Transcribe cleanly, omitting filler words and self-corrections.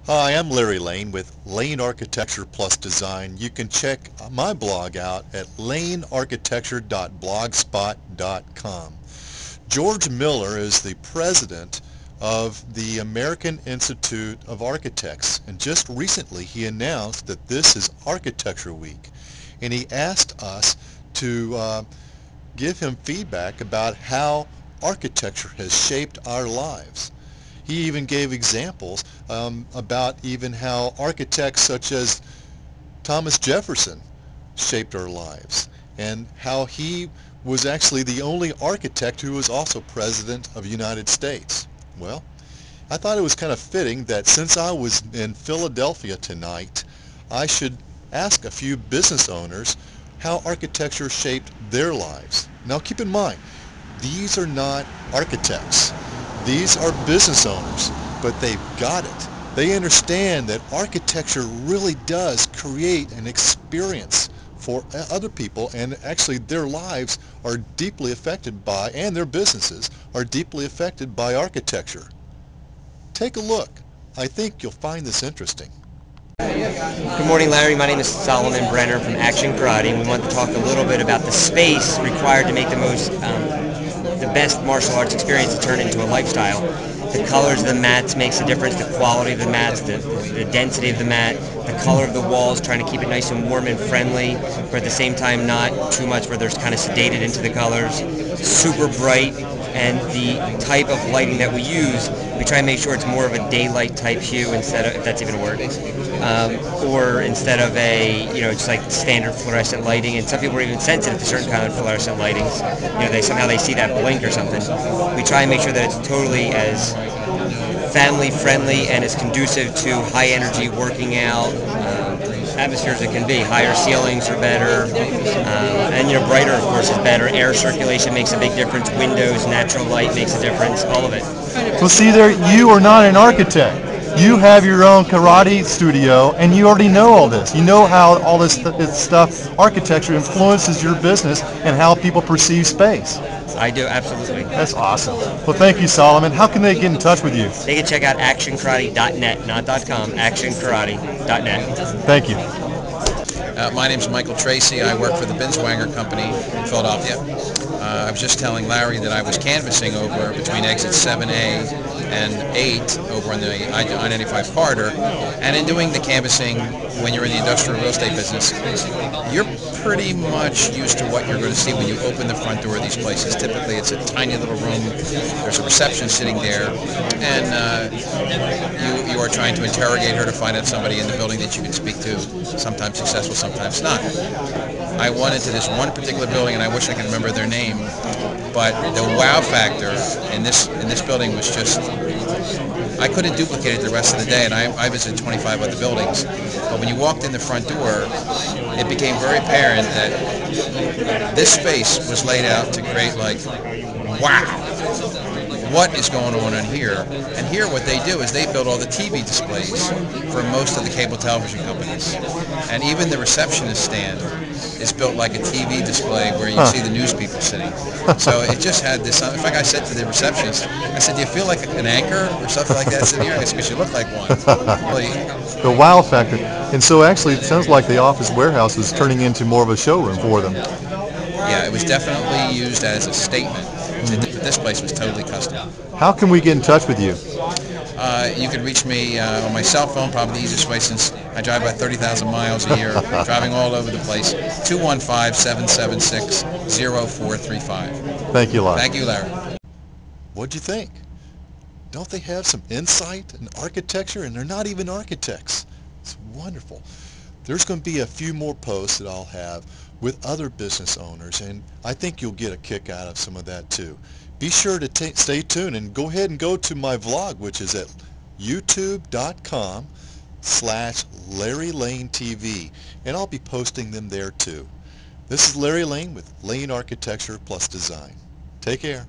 Hi, I'm Larry Lane with Lane Architecture Plus Design. You can check my blog out at lanearchitecture.blogspot.com. George Miller is the president of the American Institute of Architects, and just recently he announced that this is Architecture Week, and he asked us to give him feedback about how architecture has shaped our lives. He even gave examples about even how architects such as Thomas Jefferson shaped our lives, and how he was actually the only architect who was also president of the United States. Well, I thought it was kind of fitting that since I was in Philadelphia tonight, I should ask a few business owners how architecture shaped their lives. Now keep in mind, these are not architects. These are business owners, but they've got it. They understand that architecture really does create an experience for other people, and actually their lives are deeply affected by, and their businesses are deeply affected by architecture. Take a look. I think you'll find this interesting. Good morning, Larry. My name is Solomon Brenner from Action Karate, and we want to talk a little bit about the space required to make the best martial arts experience to turn into a lifestyle. The colors of the mats makes a difference, the quality of the mats, the density of the mat, the color of the walls, trying to keep it nice and warm and friendly, but at the same time not too much where there's kind of sedated into the colors. Super bright, and the type of lighting that we use, we try and make sure it's more of a daylight type hue instead of, if that's even a word, or instead of a, just like standard fluorescent lighting. And some people are even sensitive to certain kind of fluorescent lightings. Somehow they see that blink or something. We try and make sure that it's totally as family friendly and as conducive to high energy working out atmospheres it can be. Higher ceilings are better, and brighter of course is better. Air circulation makes a big difference. Windows, natural light makes a difference. All of it. Well, see there, you are not an architect. You have your own karate studio, and you already know all this. You know how all this stuff, architecture, influences your business and how people perceive space. I do, absolutely. That's awesome. Well, thank you, Solomon. How can they get in touch with you? They can check out actionkarate.net, not .com, actionkarate.net. Thank you. My name's Michael Tracy. I work for the Binswanger Company in Philadelphia. I was just telling Larry that I was canvassing over between exits 7A and 8 over on the I-95 corridor, and in doing the canvassing, when you're in the industrial real estate business, you're pretty much used to what you're going to see when you open the front door of these places. Typically it's a tiny little room, there's a reception sitting there, and you are trying to interrogate her to find out somebody in the building that you can speak to, sometimes successful, sometimes not. I went into this one particular building, and I wish I could remember their name, but the wow factor in this building was just, I couldn't duplicate it the rest of the day, and I visited 25 other buildings. But when you walked in the front door, it became very apparent that this space was laid out to create like, wow, what is going on in here? And here what they do is they build all the TV displays for most of the cable television companies. And even the receptionist stand is built like a TV display where you see the news people sitting. So it just had this, in fact I said to the receptionist, I said, do you feel like an anchor or something like that sitting here? I said, because you look like one. Really. The wow factor. And so actually it sounds like the office warehouse is turning into more of a showroom for them. Yeah, it was definitely used as a statement. This place was totally custom. How can we get in touch with you? You can reach me on my cell phone, probably the easiest way since I drive about 30,000 miles a year, driving all over the place, 215-776-0435. Thank you a lot. Thank you, Larry. What'd you think? Don't they have some insight in architecture? And they're not even architects. It's wonderful. There's going to be a few more posts that I'll have with other business owners, and I think you'll get a kick out of some of that too. Be sure to stay tuned and go ahead and go to my vlog, which is at youtube.com/Larry Lane TV, and I'll be posting them there too. This is Larry Lane with Lane Architecture Plus Design. Take care.